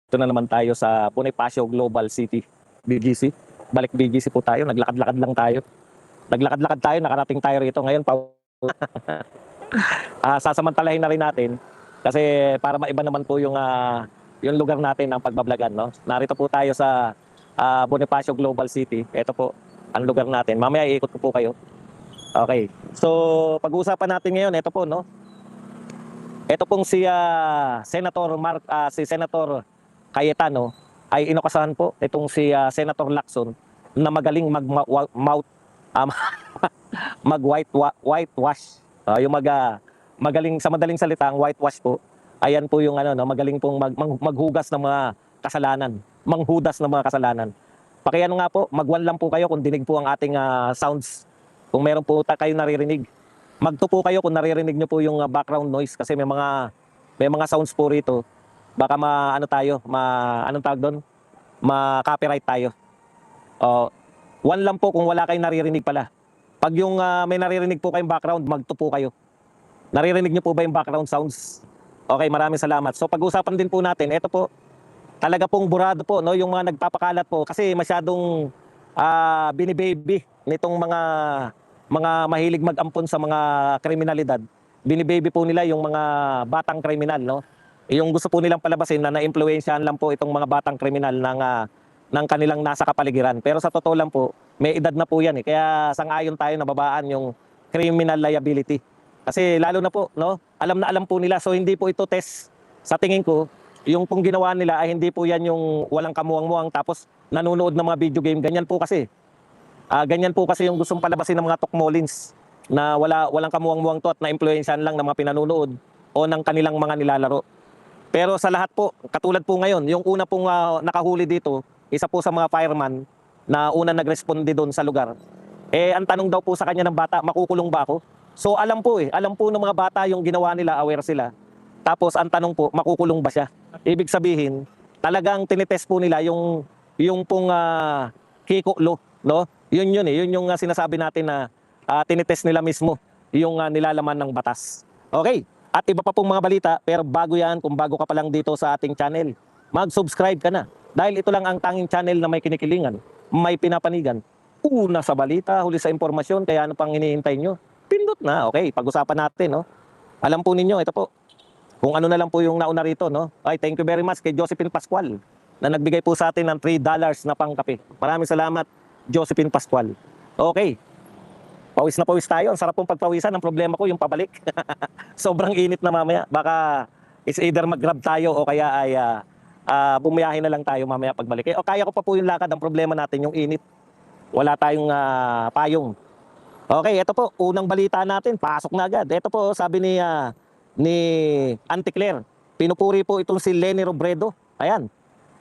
Ito na naman tayo sa Bonifacio Global City, BGC. Balik BGC po tayo, naglakad-lakad lang tayo. Naglakad-lakad tayo, nakarating tayo rito. Ngayon, sasamantalahin na rin natin kasi para maiba naman po yung lugar natin ng pagbablagan. No? Narito po tayo sa Bonifacio Global City. Ito po ang lugar natin. Mamaya iikot ko po kayo. Okay. So, pag-uusapan natin ngayon, ito po, no? Ito pong si Senator Cayetano ay inokasahan po itong si Senator Lacson na magaling mag whitewash. Magaling sa madaling salita ang whitewash po. Ayan po yung magaling pong maghugas ng mga kasalanan, manghudas ng mga kasalanan. Pakiano nga po, magwan lang po kayo kung dinig po ang ating sounds. Kung meron po kayo naririnig. Magto po kayo kung naririnig nyo po yung background noise kasi may mga sounds po rito. Baka anong tawag doon? Ma-copyright tayo. One lang po kung wala kayong naririnig pala. Pag yung may naririnig po kayong background, magto po kayo. Naririnig nyo po ba yung background sounds? Okay, maraming salamat. So pag-usapan din po natin, ito po, talaga pong burado po, no, yung mga nagpapakalat po kasi masyadong binibaby nitong mga mahilig mag-ampon sa mga kriminalidad. Binibaby po nila yung mga batang kriminal, no? Yung gusto po nilang palabasin na na-impluwensyahan lang po itong mga batang kriminal ng kanilang nasa kapaligiran. Pero sa totoo lang po, may edad na po yan eh. Kaya sang-ayon tayo na babaan yung criminal liability. Kasi lalo na po, no? Alam na alam po nila. So hindi po ito test. Sa tingin ko, yung pong ginawa nila ay hindi po yan yung walang kamuwang-muwang tapos nanonood ng mga video game. Ganyan po kasi. Ganyan po kasi yung gustong palabasin ng mga tukmolins na walang kamuwang-muwang to at na-impluwensyahan lang ng mga pinanunood o ng kanilang mga nilalaro. Pero sa lahat po, katulad po ngayon, yung una pong nakahuli dito, isa po sa mga fireman na una nagresponde doon sa lugar. Ang tanong daw po sa kanya ng bata, makukulong ba ako? So alam po ng mga bata yung ginawa nila, aware sila. Tapos ang tanong po, makukulong ba siya? Ibig sabihin, talagang tinitest po nila yung pong Kiko law, no? Yun yung sinasabi natin na tinitest nila mismo yung nilalaman ng batas. Okay? At iba pa pong mga balita, pero bago yan, kung bago ka pa lang dito sa ating channel, mag-subscribe ka na. Dahil ito lang ang tanging channel na may kinikilingan, may pinapanigan. Una sa balita, huli sa impormasyon, kaya ano pang hinihintay nyo? Pindot na, okay, pag-usapan natin, no? Alam po ninyo, ito po, kung ano na lang po yung nauna rito, no? Ay, thank you very much kay Josephine Pascual na nagbigay po sa atin ng $3 na pangkape. Maraming salamat, Josephine Pascual. Okay. Pawis na pawis tayo. Ang sarap pong pagpawisan. Ang problema ko yung pabalik. Sobrang init na mamaya. Baka it's either mag-grab tayo o kaya ay bumiyahin na lang tayo mamaya pagbalik. O kaya ko pa po yung lakad. Ang problema natin yung init. Wala tayong payong. Okay, ito po. Unang balita natin. Pasok na agad. Ito po, sabi ni Auntie Claire. Pinupuri po itong si Leni Robredo. Ayan.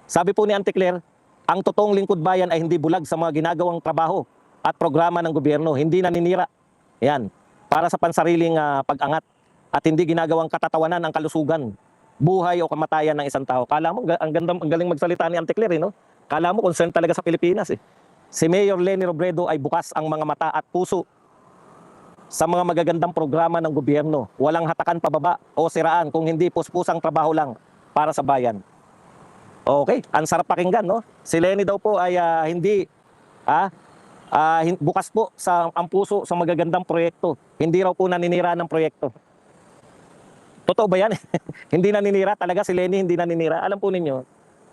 Sabi po ni Auntie Claire, ang totoong lingkod bayan ay hindi bulag sa mga ginagawang trabaho at programa ng gobyerno, hindi naninira. Yan, para sa pansariling pag-angat at hindi ginagawang katatawanan ng kalusugan, buhay o kamatayan ng isang tao. Kala mo, ang galing magsalita ni Auntie Claire, no? Kala mo, concern talaga sa Pilipinas. Si Mayor Leni Robredo ay bukas ang mga mata at puso sa mga magagandang programa ng gobyerno. Walang hatakan pababa o siraan kung hindi puspusang trabaho lang para sa bayan. Okay, ang sarap pakinggan, no? Si Leni daw po ay bukas po ang puso sa magagandang proyekto. Hindi raw po naninira ng proyekto. Totoo ba yan? Hindi naninira talaga si Leni, hindi naninira. Alam po ninyo,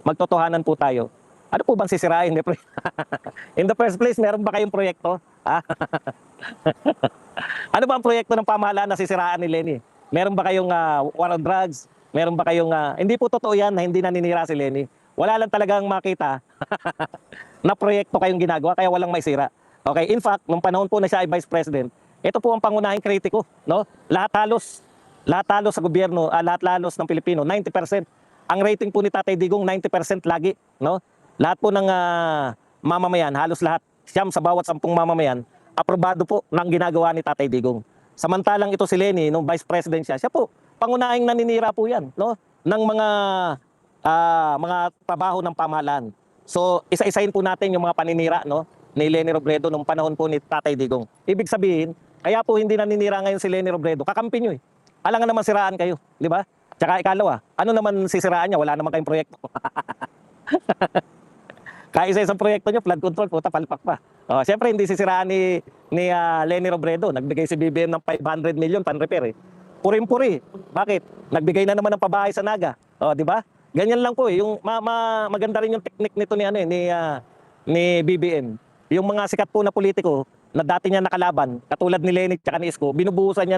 magtotohanan po tayo. Ano po bang sisirain? In the first place, meron ba kayong proyekto? Ano ba ang proyekto ng pamahalaan na sisiraan ni Leni? Meron ba kayong war on drugs? Meron ba kayong hindi po totoo yan na hindi naninira si Leni. Wala lang talagang makita na proyekto kayong ginagawa kaya walang maisira. Okay, in fact, nung panahon po na siya ay Vice President, ito po ang pangunahing kritiko, no? Lahat halos sa gobyerno, lahat halos ng Pilipino, 90%. Ang rating po ni Tatay Digong 90% lagi, no? Lahat po ng mamamayan, halos lahat, siyam sa bawat 10 mamamayan, aprobado po ng ginagawa ni Tatay Digong. Samantalang ito si Leni, nung Vice President siya po, pangunahing naninira po yan, no? Ng mga trabaho ng pamahalaan. So, isa-isahin po natin yung mga paninira, no, ni Leni Robredo nung panahon po ni Tatay Digong. Ibig sabihin, kaya po hindi naninira ngayon si Leni Robredo, kakampi nyo eh. Alangan naman siraan kayo, di ba? Tsaka ikalawa, ano naman sisiraan niya? Wala naman kayong proyekto. Kaya isa-isang proyekto niyo, flood control, puta, palpak pa. Siyempre, hindi sisiraan ni Leni Robredo. Nagbigay si BBM ng 500 million pan-repair eh. Puring-puri. Bakit? Nagbigay na naman ng pabahay sa Naga. Di ba? Ganyan lang po eh. Yung, maganda rin yung technique nito ni BBM. Yung mga sikat po na politiko na dati niya nakalaban, katulad ni Leni at ni Isko, binubuhusan niya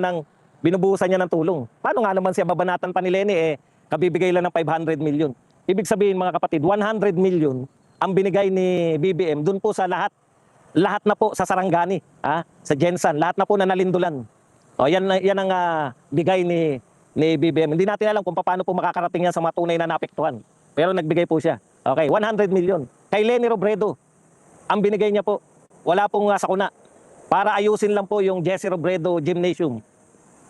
ng tulong. Paano nga naman siya babanatan pa ni Leni kabibigay lang ng 500 million. Ibig sabihin mga kapatid, 100 million ang binigay ni BBM dun po sa lahat na po sa Sarangani, sa Jensan, lahat na po na nalindulan. Yan ang bigay ni BBM. Hindi natin alam kung paano po makakarating yan sa mga tunay na naapektuhan. Pero nagbigay po siya. Okay, 100 million. Kay Leni Robredo, ang binigay niya po, wala pong sakuna. Para ayusin lang po yung Jesse Robredo Gymnasium.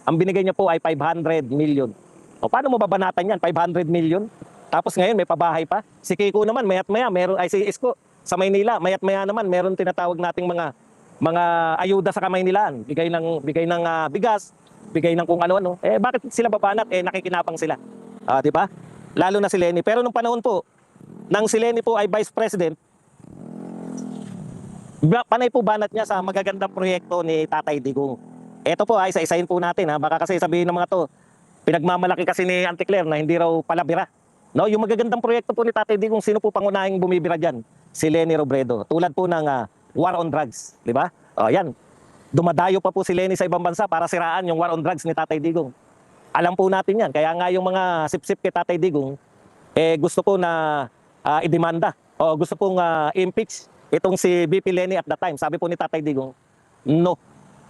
Ang binigay niya po ay 500 million. Paano mo babanatan yan? 500 million? Tapos ngayon may pabahay pa. Si Kiko naman, mayat maya, si Isko sa Maynila, mayat maya naman, meron tinatawag nating mga ayuda sa Kamaynilaan. Bigay ng bigas, bigay ng kung ano-ano. Bakit sila babanat? Nakikinapang sila. Di ba? Lalo na si Leni. Pero nung panahon po, nang si Leni po ay Vice President, panay po banat niya sa magagandang proyekto ni Tatay Digong. Ito po ay isa-isahin po natin. Baka kasi sabihin ng mga to, pinagmamalaki kasi ni Auntie Claire na hindi raw palabira. No, yung magagandang proyekto po ni Tatay Digong, sino po pangunahing bumibira diyan? Si Leni Robredo. Tulad po ng war on drugs, di ba? Yan. Dumadayo pa po si Leni sa ibang bansa para siraan yung war on drugs ni Tatay Digong. Alam po natin yan. Kaya nga yung mga sip-sip kay Tatay Digong, gusto po na idemanda o gusto pong impeach itong si VP Leni at that time. Sabi po ni Tatay Digong, no,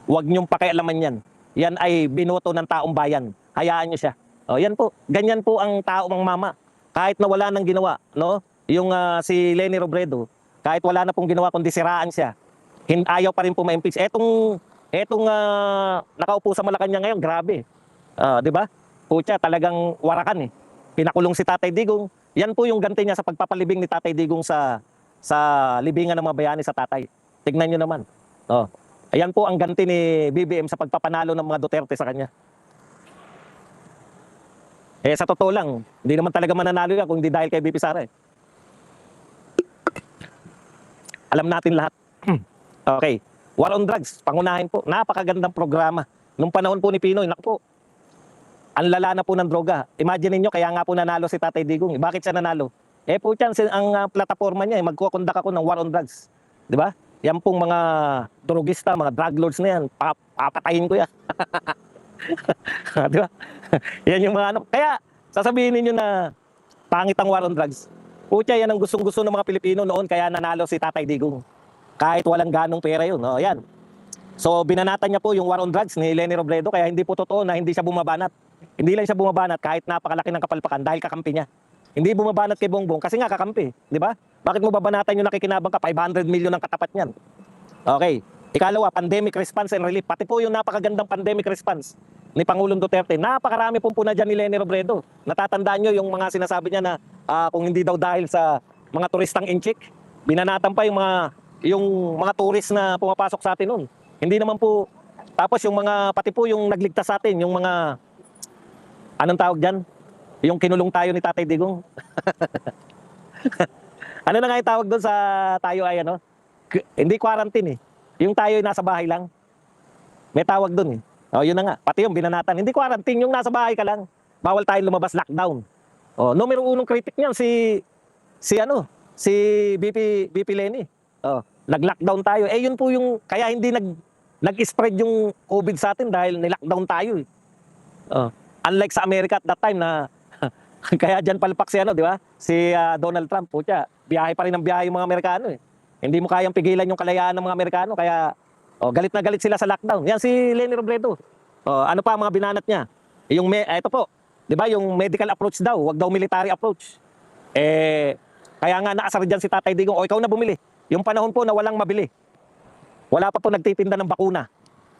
huwag niyong pakialaman yan. Yan ay binoto ng taong bayan. Hayaan niyo siya. Yan po. Ganyan po ang tao ng mama. Kahit na wala nang ginawa, no? Yung si Leni Robredo, kahit wala na pong ginawa kundi siraan siya, ayaw pa rin po ma-impeach. Etong nakaupo sa Malacanang ngayon, grabe. Di ba? Pucha, talagang warakan eh. Pinakulong si Tatay Digong. Yan po yung ganti niya sa pagpapalibing ni Tatay Digong sa libingan ng mga bayani sa tatay. Tignan niyo naman. Ayan po ang ganti ni BBM sa pagpapanalo ng mga Duterte sa kanya. Sa totoo lang, hindi naman talaga mananalo yan kung hindi dahil kay BP Sara eh. Alam natin lahat. Okay. War on drugs, pangunahin po. Napakagandang programa. Nung panahon po ni Pinoy, naku po, ang lala na po ng droga. Imagine niyo kaya nga po nanalo si Tatay Digong. Bakit siya nanalo? Po yan, ang plataforma niya, magkukondak ako ng war on drugs. Di ba? Yan pong mga drogista, mga drug lords na yan, papatayin ko yan. Di ba? Yan yung mga ano. Kaya, sasabihin niyo na pangit ang war on drugs. Pucha, yan ang gustong-gusto ng mga Pilipino noon, kaya nanalo si Tatay Digong. Kahit walang ganong pera yun. Yan. So, binanatan niya po yung war on drugs ni Leni Robredo, kaya hindi po totoo na hindi siya bumabanat. Hindi lang siya bumabanat kahit napakalaki ng kapalpakan dahil kakampi niya. Hindi bumabanat kay Bongbong kasi nga kakampi. Di ba? Bakit mo babanatan yung nakikinabang ka? 500 million ang katapat niyan. Okay. Ikalawa, pandemic response and relief. Pati po yung napakagandang pandemic response ni Pangulong Duterte. Napakarami pong puna dyan ni Leni Robredo. Natatandaan nyo yung mga sinasabi niya na kung hindi daw dahil sa mga turistang inchik, binanatan pa yung mga turist na pumapasok sa atin noon. Hindi naman po, tapos yung pati po yung nagligtas sa atin, yung mga, anong tawag dyan? Yung kinulong tayo ni Tatay Digong. Ano na nga yung tawag doon sa tayo ay ano? Hindi quarantine eh. Yung tayo nasa bahay lang. May tawag doon eh. Yun na nga. Pati yung binanatan. Hindi quarantine, yung nasa bahay ka lang. Bawal tayong lumabas, lockdown. Numero unong critic niyan si BP Leni. Nag-lockdown tayo. Yun po yung kaya hindi nag-spread yung COVID sa atin dahil ni-lockdown tayo eh. Unlike sa Amerika at that time na kaya dyan palpak si di ba? Si Donald Trump, pucha, biyahe pa rin ng biyahe yung mga Amerikano eh. Hindi mo kayang pigilan yung kalayaan ng mga Amerikano, kaya galit na galit sila sa lockdown. Yan si Leni Robredo. Ano pa ang mga binanat niya? Ito po, 'di ba, yung medical approach daw, wag daw military approach. Kaya nga naasar diyan si Tatay Digong, ikaw na bumili. Yung panahon po na walang mabili. Wala pa po nagtitinda ng bakuna.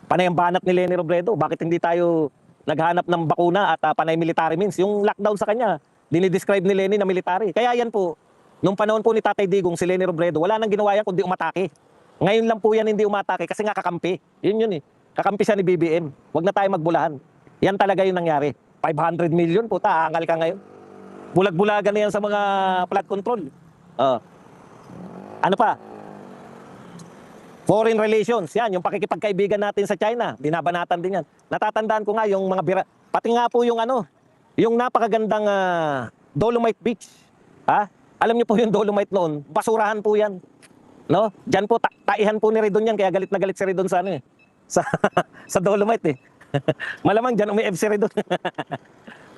Panay ang banat ni Leni Robredo, bakit hindi tayo naghanap ng bakuna at panay military means? Yung lockdown sa kanya, dinidescribe ni Leni na military. Kaya yan po, nung panahon po ni Tatay Digong, si Leni Robredo, wala nang ginawa yan kundi umatake. Ngayon lang po yan hindi umatake kasi nga kakampi. Yun eh. Kakampi siya ni BBM. Huwag na tayo magbulahan. Yan talaga yung nangyari. 500 million, puta, angal ka ngayon. Bulag-bulagan na yan sa mga flood control. Oh. Ano pa? Foreign relations, yan, yung pakikipagkaibigan natin sa China, binabanatan din yan. Natatandaan ko nga yung mga pati nga po yung ano, yung napakagandang Dolomite Beach. Ha? Alam niyo po yung Dolomite noon, basurahan po yan. No? Diyan po, taihan po ni Ridon yan, kaya galit na galit si Ridon sa ano eh. Sa, sa Dolomite eh. Malamang diyan umi-F si Ridon.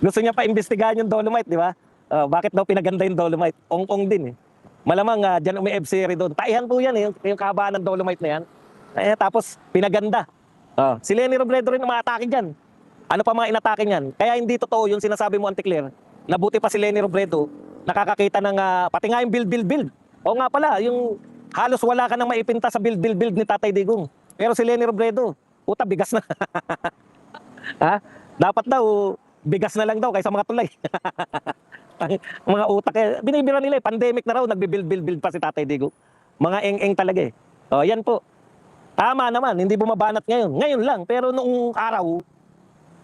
Gusto niya pa imbestigahan yung Dolomite, di ba? Bakit daw pinaganda yung Dolomite? Ong-ong din eh. Malamang dyan umi-F si Ridon. Taihan po yan eh, yung kahabaan ng Dolomite na yan. Tapos pinaganda. Si Leni Robredo rin ang maatake dyan. Ano pa mga inatake niyan? Kaya hindi totoo yung sinasabi mo, Anticlear. Nabuti pa si Leni Robredo, nakakakita ng, pati nga yung build. O nga pala, yung halos wala ka nang maipinta sa build ni Tatay Digong. Pero si Leni Robredo, puta, bigas na. Ha? Dapat daw, bigas na lang daw kaysa mga tulay. Mga utak eh. Binibira nila eh. Pandemic na raw, nagbi-build pa si Tatay Digong. Mga eng-eng talaga eh. Yan po. Tama naman, hindi bumabanat ngayon. Ngayon lang, pero noong araw,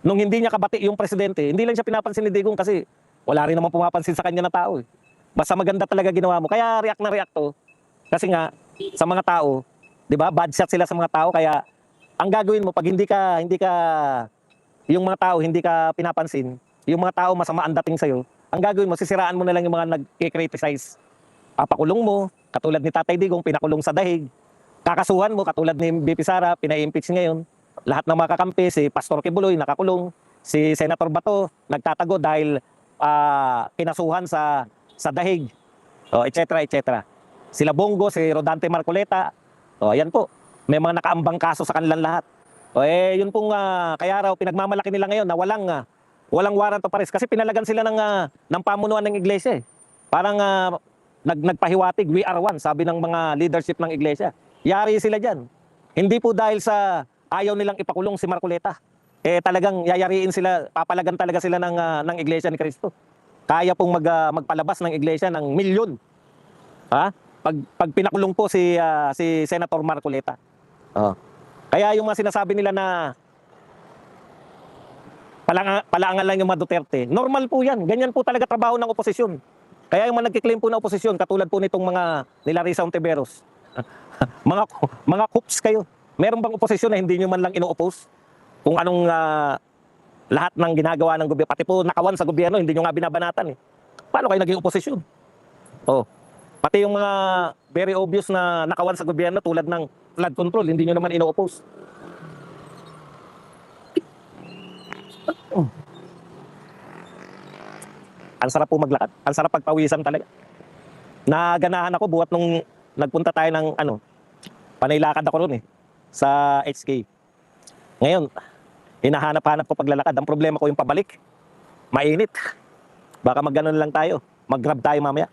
nung hindi niya kabati yung presidente, hindi lang siya pinapansin ni Digong kasi wala rin naman pumapansin sa kanya na tao eh. Basta maganda talaga ginawa mo. Kaya react na react to. Kasi nga, sa mga tao, di ba, bad shot sila sa mga tao. Kaya, ang gagawin mo, pag yung mga tao hindi ka pinapansin, yung mga tao masama ang dating sa'yo, ang gagawin mo, sisiraan mo na lang yung mga nag-criticize. Papakulong mo, katulad ni Tatay Digong, pinakulong sa dahig. Kakasuhan mo, katulad ni BP Sara, pina-impeach ngayon. Lahat ng mga kakampi, si Pastor Kibuloy, nakakulong. Si Senator Bato, nagtatago dahil kinasuhan sa dahig. Et cetera. Sila Bongo, si Rodante Marcoleta. Ayan po, may mga nakaambang kaso sa kanilang lahat. Yun pong, kaya raw, pinagmamalaki nila ngayon na walang warrant of arrest kasi pinalagan sila ng pamunuan ng iglesia eh. Parang nagpahiwatig, we are one, sabi ng mga leadership ng iglesia. Yari sila dyan. Hindi po dahil sa ayaw nilang ipakulong si Marcoleta. Talagang yayariin sila, papalagan talaga sila ng iglesia ni Cristo. Kaya pong magpalabas ng iglesia ng milyon. Ha? Pag pinakulong po si Senator Marcoleta. Kaya yung mga sinasabi nila na palaangan lang yung mga Duterte. Normal po yan. Ganyan po talaga trabaho ng oposisyon. Kaya yung mga nagkiklaim po na oposisyon, katulad po nitong mga nila Risa Ontiveros, mga coops kayo. Meron bang oposisyon na hindi nyo man lang ino-oppose? Kung anong lahat ng ginagawa ng gobyerno, pati po nakawan sa gobyerno, hindi nyo nga binabanatan eh. Paano kayo naging oposisyon? Pati yung mga very obvious na nakawan sa gobyerno tulad ng flood control, hindi nyo naman ino-oppose. Ang sarap po maglakad. Ang sarap pagpawisan talaga. Naganahan ako buhat nung nagpunta tayo ng panaylakad ako ron eh. Sa HK. Ngayon, hinahanap-hanap ko paglalakad. Ang problema ko yung pabalik. Mainit. Baka magganon lang tayo. Mag-grab tayo mamaya.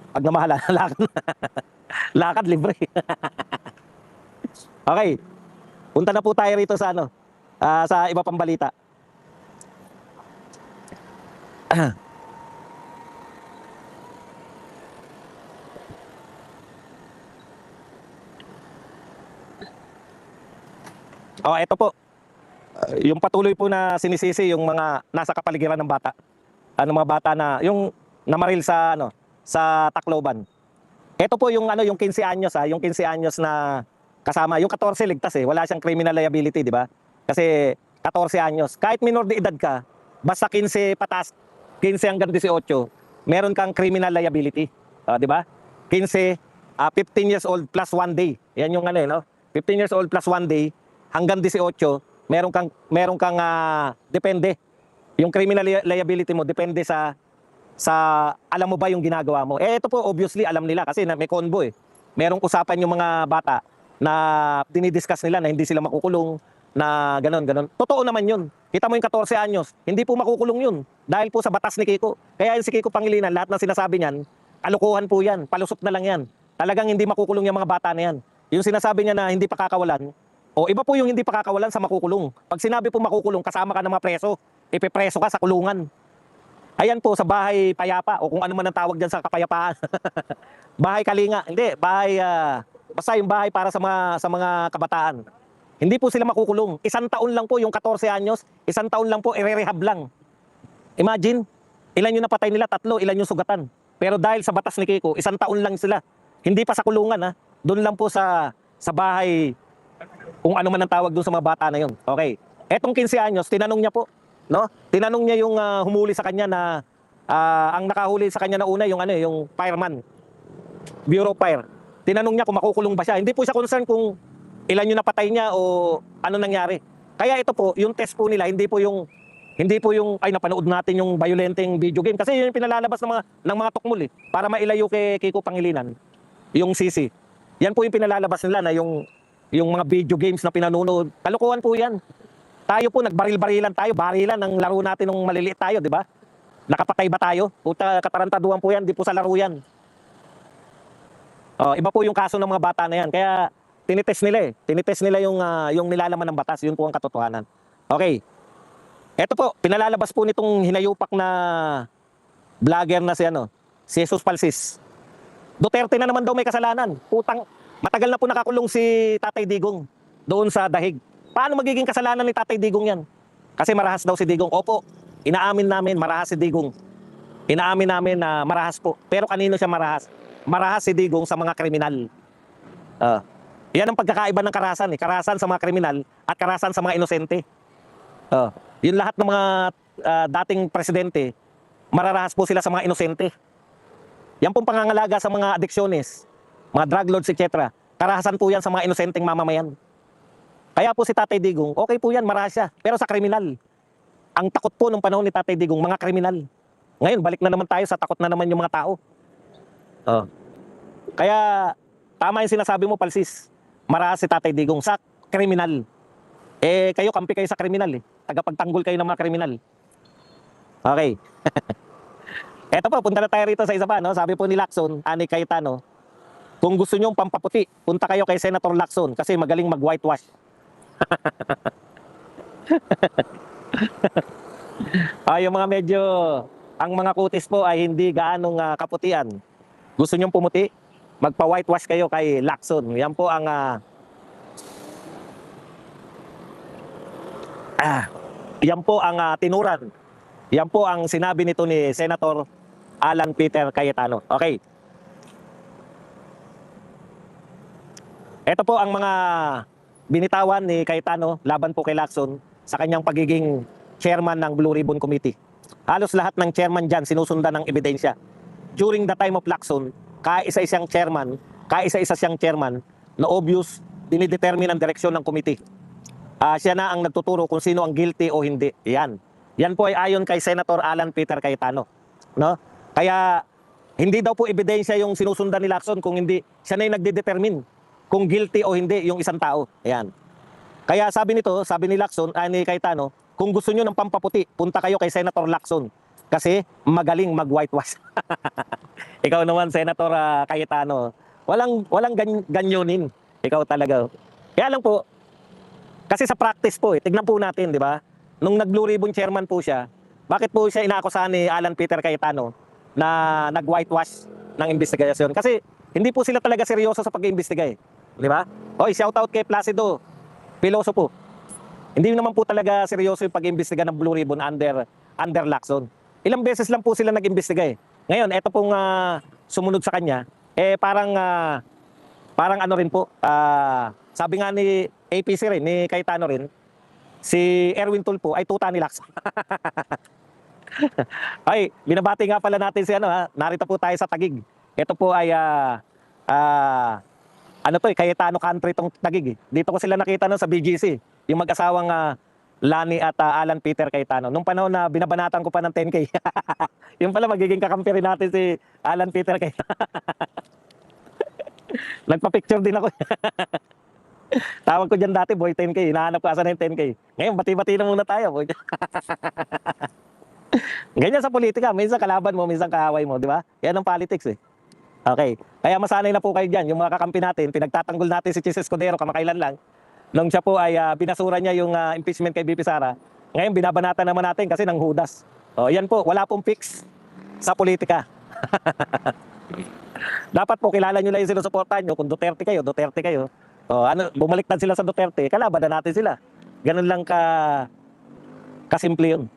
Pag namahala, lakad. Lakad libre. Okay. Punta na po tayo rito sa sa iba pang balita. Ito po. Yung patuloy po na sinisisi yung mga nasa kapaligiran ng bata. Mga bata na yung namaril sa sa Tacloban. Ito po yung yung 15 anyos yung 15 anyos na kasama, yung 14 ligtas eh, wala siyang criminal liability, di ba? Kasi 14 anyos, kahit minor de edad ka, basta 15 patas, 15 hanggang 18, meron kang criminal liability, di ba? 15, 15 years old plus 1 day. Yan yung 15 years old plus 1 day hanggang 18, meron kang depende. Yung criminal liability mo depende sa alam mo ba yung ginagawa mo. Ito po obviously alam nila kasi may convo eh. Merong usapan yung mga bata na dinidiscuss nila na hindi sila makukulong, na ganon. Totoo naman yun. Kita mo yung 14 anyos, hindi po makukulong yun. Dahil po sa batas ni Kiko. Kaya yung si Kiko Pangilinan, lahat ng sinasabi niyan, kalokohan po yan, palusot na lang yan. Talagang hindi makukulong yung mga bata na yan. Yung sinasabi niya na hindi pa kakawalan, iba po yung hindi pa kakawalan sa makukulong. Pag sinabi po makukulong, kasama ka ng mga preso, ipipreso ka sa kulungan. Ayan po sa bahay payapa o kung ano man ang tawag dyan sa kapayapaan. Bahay kalinga, hindi, bahay, basta yung bahay para sa mga kabataan. Hindi po sila makukulong. 1 taon lang po yung 14 anyos, 1 taon lang po, i-rehab lang. Imagine, ilan yung napatay nila? 3, ilan yung sugatan. Pero dahil sa batas ni Kiko, 1 taon lang sila. Hindi pa sa kulungan ha. Doon lang po sa bahay, kung ano man ang tawag doon sa mga bata na yun. Okay. Etong 15 anyos, tinanong niya po, no? Tinanong niya yung humuli sa kanya na ang nakahuli sa kanya na una yung yung fireman, Bureau of Fire. Tinanong niya kung makukulong ba siya. Hindi po siya concerned kung ilan yung napatay niya o ano nangyari. Kaya ito po, yung test po nila, hindi po yung ay napanood natin yung violenteng video game kasi yun yung pinalalabas ng mga tukmol para mailayo kay Kiko Pangilinan, yung CC. Yan po yung pinalalabas nila na yung mga video games na pinanonood. Kalokohan po yan. Tayo po nagbaril-barilan tayo, barilan ang laro natin nung maliliit tayo, di ba? Nakapatay ba tayo? Puta, katarantaduhan po yan, di po sa laro yan. Iba po yung kaso ng mga bata na yan. Kaya tinitest nila Tinitest nila yung nilalaman ng batas. Yun po ang katotohanan. Okay. Ito po, pinalalabas po nitong hinayupak na vlogger na si Jesus Palsis. Duterte na naman daw may kasalanan. Putang, matagal na po nakakulong si Tatay Digong doon sa Dahig. Paano magiging kasalanan ni Tatay Digong yan? Kasi marahas daw si Digong. Opo, inaamin namin marahas si Digong. Inaamin namin na marahas po. Pero kanino siya marahas? Marahas si Digong sa mga kriminal. Yan ang pagkakaiba ng karahasan. Karahasan sa mga kriminal at karahasan sa mga inosente. Yung lahat ng mga dating presidente, mararahas po sila sa mga inosente. Yan pong pangangalaga sa mga adiksyones, mga drug lords, etc. Karahasan po yan sa mga inosenteng mamamayan. Kaya po si Tatay Digong, okay po yan, marahas siya. Pero sa kriminal, ang takot po nung panahon ni Tatay Digong, mga kriminal. Ngayon, balik na naman tayo sa takot na naman yung mga tao. Kaya, tama yung sinasabi mo, Palsis. Marahas si Tatay Digong sa kriminal. Kayo, kampi kayo sa kriminal Tagapagtanggol kayo ng mga kriminal. Okay. Eto po, punta na tayo rito sa isa pa, no? Sabi po ni Lacson, Ani Cayetano, kung gusto nyong pampaputi, punta kayo kay Senator Lacson kasi magaling mag-whitewash. Yung mga medyo, ang mga kutis po ay hindi gaanong kaputian. Gusto nyong pumuti? Magpa-whitewash kayo kay Lacson. Yan po ang yan po ang tinuran. Yan po ang sinabi nito ni Senator Alan Peter Cayetano. Okay. Ito po ang mga binitawan ni Cayetano laban po kay Lacson sa kanyang pagiging chairman ng Blue Ribbon Committee. Halos lahat ng chairman dyan sinusundan ng ebidensya. During the time of Lacson, kaisa-isa siyang chairman na obvious dinidetermine ang direksyon ng committee. Siya na ang nagtuturo kung sino ang guilty o hindi. Yan po ay ayon kay Senator Alan Peter Cayetano, no? Kaya hindi daw po ebidensya yung sinusundan ni Lacson kung hindi siya na yung nagdedetermine kung guilty o hindi yung isang tao. Kaya sabi ni Lacson, ni Cayetano, kung gusto niyo ng pampaputi, punta kayo kay Senator Lacson kasi magaling mag-whitewash. Ikaw naman, Senator Cayetano, walang ganyonin. Ikaw talaga. Kaya lang po, kasi sa practice po, tignan po natin, di ba? Nung nag-Blue Ribbon chairman po siya, bakit po siya inaakusahan ni Alan Peter Cayetano na nag-whitewash ng investigasyon? Kasi hindi po sila talaga seryoso sa pag-iimbestiga di ba? Shout out kay Placido Piloso po. Hindi naman po talaga seryoso yung pag-iimbestiga ng Blue Ribbon under Lacson. Ilang beses lang po sila nag-imbestiga Ngayon, eto pong sumunod sa kanya, parang ano rin po, sabi nga ni APC rin, ni Cayetano rin, si Erwin Tulfo ay tuta ni Lacson. Ay, binabati nga pala natin si narito po tayo sa Taguig. Ito po ay Cayetano country tong Taguig. Dito ko sila nakita sa BGC, yung mag-asawang Lani at Alan Peter Cayetano. Nung panahon na binabanatan ko pa ng 10K. Yung pala magiging kakampi rin natin si Alan Peter Cayetano. Nagpa-picture din ako. Tawag ko dyan dati, boy 10K. Hinahanap ko asan na yung 10K. Ngayon, bati-bati na muna tayo, boy. Ganyan sa politika. Minsan kalaban mo, minsan kaaway mo, di ba? Yan ang politics Okay. Kaya masanay na po kayo dyan. Yung mga kakampi natin, pinagtatanggol natin si Chis Escudero kamakailan lang. Nung siya po ay binasura niya yung impeachment kay BP Sara. Ngayon, binabanatan naman natin kasi nang hudas. Yan po, wala pong fix sa politika. Dapat po kilala nyo lang yung sinusuportahan nyo. Kung Duterte kayo, Duterte kayo. O, ano, bumaliktad sila sa Duterte, kalaban na natin sila. Ganun lang kasimple yun.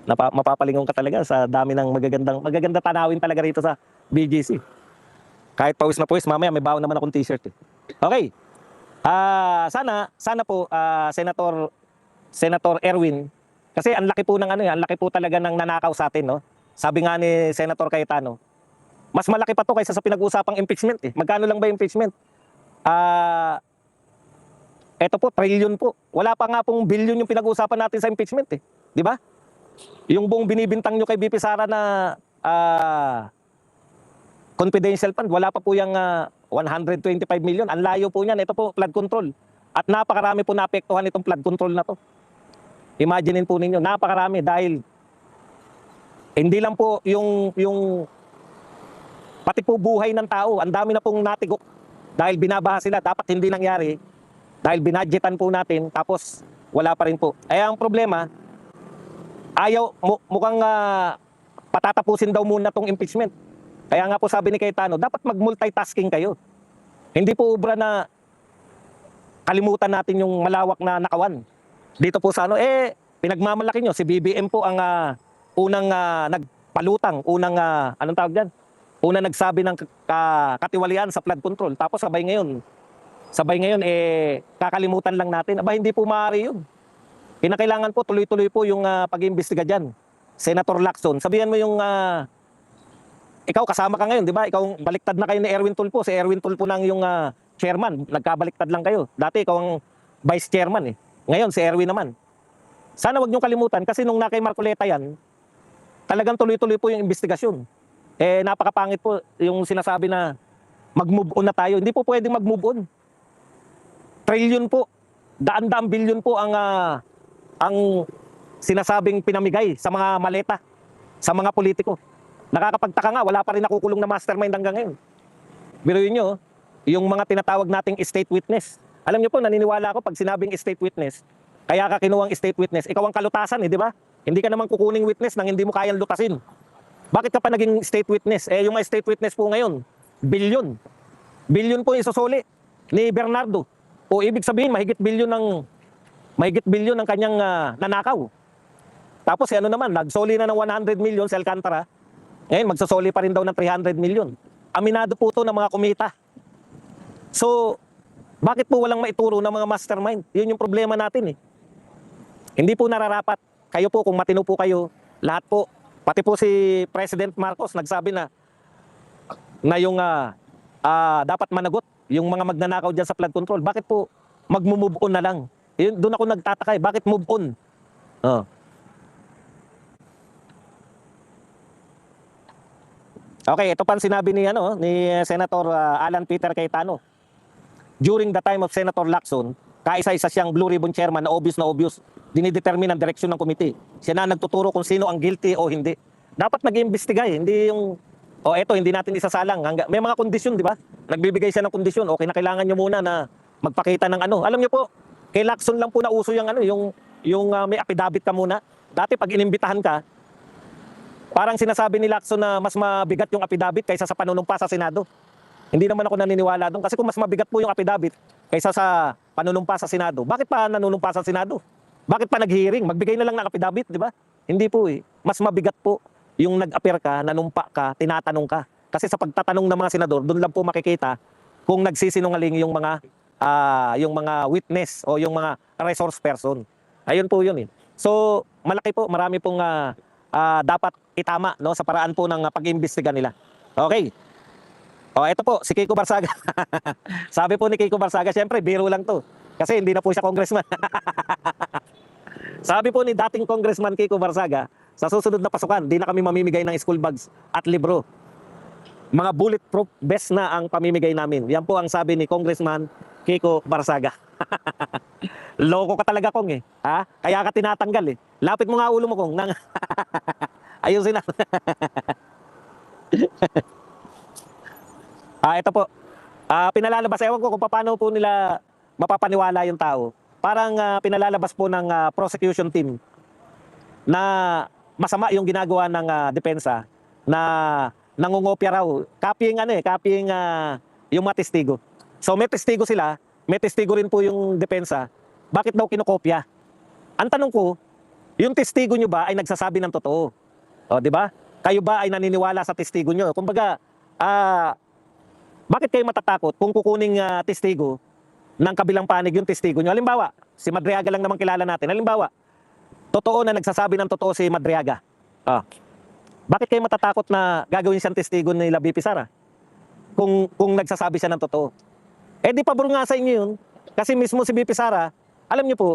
Mapapalingon ka talaga sa dami ng magaganda tanawin talaga rito sa BGC. Kahit pawis na pawis, mamaya may baon naman akong t-shirt. Okay. Sana po Senator Erwin, kasi ang laki po ng ang laki po talaga ng nanakaw sa atin, no? Sabi nga ni Senator Cayetano, mas malaki pa to kaysa sa pinag-usapang impeachment eh. Magkano lang ba yung impeachment? Eto po, trillion po. Wala pa nga pong billion yung pinag-uusapan natin sa impeachment eh. Di ba? Yung buong binibintang nyo kay BP Sara na confidential fund, wala pa po yung 125 million. Ang layo po niyan. Ito po, flood control. At napakarami po naapektuhan itong flood control na to. Imaginein po ninyo, napakarami dahil hindi lang po yung pati po buhay ng tao, ang dami na pong natigok dahil binabaha sila. Dapat hindi nangyari dahil binadgetan po natin tapos wala pa rin po. Ay ang problema, mukhang patatapusin daw muna tong impeachment. Kaya nga po sabi ni Cayetano, dapat mag-multitasking kayo. Hindi po ubra na kalimutan natin yung malawak na nakawan. Dito po sa pinagmamalaki nyo, si BBM po ang unang nagpalutang, anong tawag dyan? Unang nagsabi ng katiwalian sa flood control. Tapos sabay ngayon, kakalimutan lang natin. Aba, hindi po maaari yun. Kinakailangan po, tuloy-tuloy po yung pag-iimbestiga dyan. Senator Lacson, sabihan mo yung, ikaw kasama ka ngayon, di ba? Ikaw, baliktad na kayo ni Erwin Tulfo. Si Erwin Tulfo nang yung chairman. Nagkabaliktad lang kayo. Dati ikaw ang vice chairman eh. Ngayon, si Erwin naman. Sana wag niyong kalimutan kasi nung nakay Marcoleta yan, talagang tuloy-tuloy po yung investigasyon. Napakapangit po yung sinasabi na mag-move on na tayo. Hindi po pwedeng mag-move on. Trillion po, daan-daang bilyon po ang sinasabing pinamigay sa mga maleta, sa mga politiko. Nakakapagtaka nga, wala pa rin nakukulong na mastermind hanggang ngayon. Biruin nyo, yung mga tinatawag nating state witness. Alam nyo po, naniniwala ako pag sinabing state witness, kaya ka kinuwang state witness, ikaw ang kalutasan di ba? Hindi ka naman kukuning witness nang hindi mo kayang lutasin. Bakit ka pa naging state witness? Yung mga state witness po ngayon, billion. Billion po yung isusuli ni Bernardo. O ibig sabihin, mahigit billion ng kanyang nanakaw. Tapos naman, nagsoli na ng 100 million sa Alcantara. Ngayon, magsasoli pa rin daw ng 300 million. Aminado po to ng mga kumita. So, bakit po walang maituro ng mga mastermind? Yun yung problema natin eh. Hindi po nararapat. Kayo po, kung matino po kayo, lahat po, pati po si President Marcos nagsabi na yung dapat managot yung mga magnanakaw dyan sa flood control. Bakit po mag-move on na lang? Doon ako nagtataka eh. Bakit move on? Okay, ito pa sinabi ni Senator Alan Peter Cayetano. During the time of Senator Lacson, kaisa-isa siyang Blue Ribbon Chairman na obvious dinidetermine ang direksyon ng komite. Siya na nagtuturo kung sino ang guilty o hindi. Dapat nag-iimbestiga hindi yung hindi natin isasalang. May mga kondisyon, di ba? Nagbibigay siya ng kondisyon. Okay, na kailangan nyo muna na magpakita ng Alam nyo po, kay Lacson lang po na uso yung may affidavit ka muna. Dati pag inimbitahan ka, parang sinasabi ni Lacson na mas mabigat yung affidavit kaysa sa panunumpa sa Senado. Hindi naman ako naniniwala doon. Kasi kung mas mabigat po yung affidavit kaysa sa panunumpa sa Senado, bakit pa nanunumpa sa Senado? Bakit pa nag-hearing? Magbigay na lang ng affidavit, di ba? Hindi po eh. Mas mabigat po yung nag-appear ka, nanumpa ka, tinatanong ka. Kasi sa pagtatanong ng mga senador, doon lang po makikita kung nagsisinungaling yung mga witness o yung mga resource person. Ayun po yun eh. So, malaki po, marami pong dapat itama sa paraan po ng pag-iimbestiga nila. Okay. Ito po, si Kiko Barsaga. Sabi po ni Kiko Barsaga, syempre, biro lang to. Kasi hindi na po siya congressman. Sabi po ni dating congressman Kiko Barsaga, sa susunod na pasukan, di na kami mamimigay ng school bags at libro. Mga bulletproof vest na ang pamimigay namin. Yan po ang sabi ni Congressman Kiko Barsaga. Loko ka talaga, Kong eh. Kaya ka tinatanggal eh. Lapit mo nga ulo mo, Kong. Ayusin na. Ito po. Pinalalabas, ewan ko kung paano po nila mapapaniwala yung tao. Parang pinalalabas po ng prosecution team na masama yung ginagawa ng depensa na nangungopia raw. Copying yung mga testigo. So may testigo sila, may testigo rin po yung depensa. Bakit daw kinokopya? Ang tanong ko, yung testigo nyo ba ay nagsasabi ng totoo? O, di ba? Kayo ba ay naniniwala sa testigo nyo? Kumbaga, bakit kayo matatakot kung kukuning testigo ng kabilang panig yung testigo nyo? Halimbawa, si Madriaga lang naman kilala natin. Halimbawa, totoo na nagsasabi ng totoo si Madriaga. Bakit kayo matatakot na gagawin siyang testigo nila BP Sara? Kung nagsasabi siya ng totoo. Eh di pabor nga sa inyo yun. Kasi mismo si BP Sara, alam niyo po,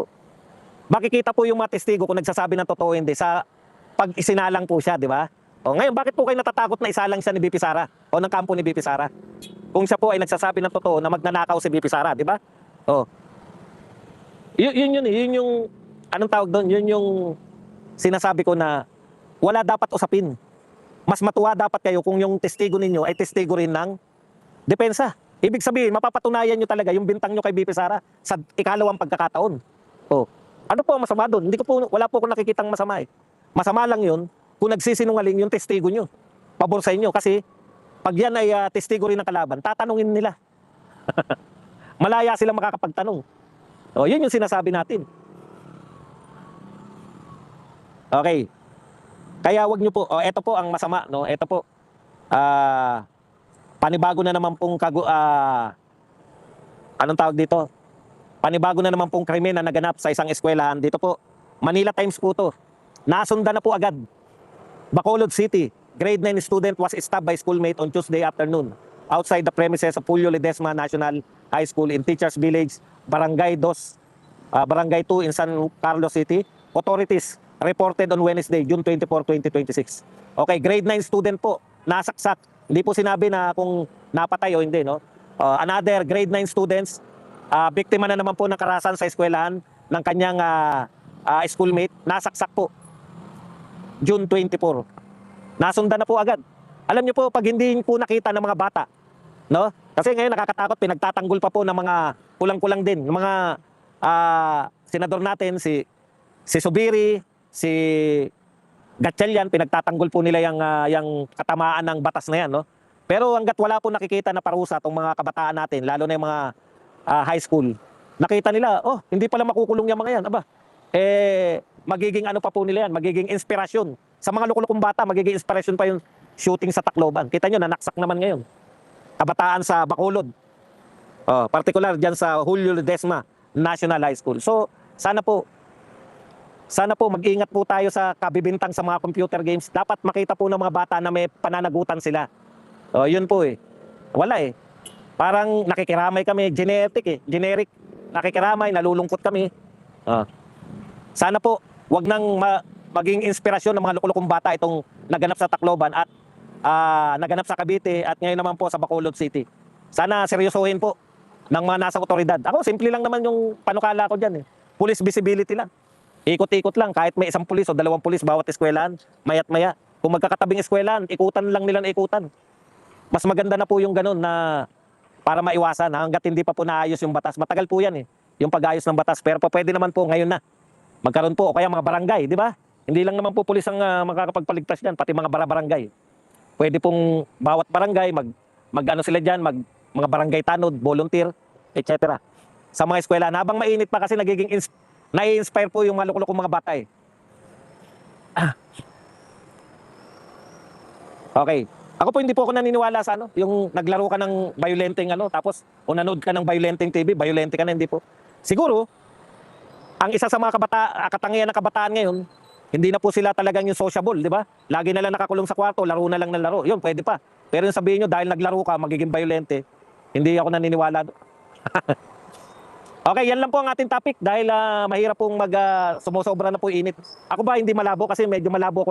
makikita po yung mga testigo kung nagsasabi ng totoo hindi sa pag isinalang po siya, di ba? O ngayon, bakit po kayo natatakot na isalang siya ni BP Sara o ng kampo ni BP Sara? Kung siya po ay nagsasabi ng totoo na magnanakaw si BP Sara, di ba? O. Yun yung anong tawag doon? Yun yung sinasabi ko na wala dapat usapin. Mas matuwa dapat kayo kung yung testigo ninyo ay testigo rin ng depensa. Ibig sabihin, mapapatunayan nyo talaga yung bintang nyo kay BP Sara sa ikalawang pagkakataon. O, ano po ang masama doon? Wala po akong nakikitang masama eh. Masama lang yun kung nagsisinungaling yung testigo nyo. Pabor sa inyo kasi pag yan ay testigo rin ng kalaban, tatanungin nila. Malaya silang makakapagtanong. O, yun yung sinasabi natin. Okay. Kaya wag nyo po, eto po ang masama, no? Eto po, panibago na naman pong anong tawag dito? Panibago na naman pong krimen na naganap sa isang eskwelahan. Dito po, Manila Times po to. Nasundan na po agad. Bacolod City, grade 9 student was stabbed by schoolmate on Tuesday afternoon outside the premises of Julio Ledesma National High School in Teachers Village, Barangay 2, Barangay 2 in San Carlos City. Authorities reported on Wednesday, June 24, 2026. Okay, grade 9 student po, nasaksak. Hindi po sinabi na kung napatay o hindi, no? Another grade 9 students, biktima na naman po ng karahasan sa eskwelahan ng kanyang schoolmate, nasaksak po. June 24. Nasundan na po agad. Alam niyo po, pag hindi po nakita ng mga bata, no? Kasi ngayon nakakatakot, pinagtatanggol pa po ng mga kulang-kulang din, ng mga senador natin, si Subiri, si Gatchalian, pinagtatanggol po nila yung katamaan ng batas na yan, no? Pero hanggat wala po nakikita na parusa itong mga kabataan natin, lalo na yung mga high school, nakita nila, oh, hindi pala makukulong yung mga yan. Aba, magiging ano pa po nila yan, magiging inspirasyon. Sa mga lukulukong bata, magiging inspirasyon pa yung shooting sa Tacloban. Kita nyo, nanaksak naman ngayon. Kabataan sa Bacolod. Particular dyan sa Julio Ledesma National High School. So, sana po mag-ingat po tayo sa kabibintang sa mga computer games. Dapat makita po ng mga bata na may pananagutan sila. Yun po eh. Wala eh. Parang nakikiramay kami, generic. Nakikiramay, nalulungkot kami. Sana po, wag nang maging inspirasyon ng mga lukulukong bata itong naganap sa Tacloban at naganap sa Cavite at ngayon naman po sa Bacolod City. Sana seryosohin po ng mga nasa otoridad. Ako, simple lang naman yung panukala ko dyan eh. Police visibility lang. Ikot-ikot lang, kahit may 1 pulis o 2 pulis bawat eskwelahan, maya't maya. Kung magkakatabing eskwelahan, ikutan lang nila na ikutan. Mas maganda na po yung ganun na para maiwasan hanggat hindi pa po naayos yung batas. Matagal po yan eh, yung pag-ayos ng batas. Pero pwede naman po ngayon na magkaroon po o kaya mga barangay, di ba? Hindi lang naman po pulis ang makakapagpaligtas dyan, pati mga barangay. Pwede pong bawat barangay, mag-ano sila dyan, mga barangay tanod, volunteer, etc. Sa mga eskwelahan, habang mainit pa kasi nai-inspire po yung malulok mga bata eh. Okay. Ako po hindi po ako naniniwala sa yung naglaro ka ng violenteng tapos o nanood ka ng violenteng TV, violente ka na, hindi po. Siguro, ang isa sa mga katangian ng kabataan ngayon, hindi na po sila talagang yung sociable, di ba? Lagi na lang nakakulong sa kwarto, laro na lang ng laro. Yun, pwede pa. Pero yung sabihin nyo, dahil naglaro ka, magiging violente, hindi ako naniniwala. Okay, yan lang po ang ating topic dahil mahirap pong sumusobra na po init. Ako ba hindi malabo kasi medyo malabo ko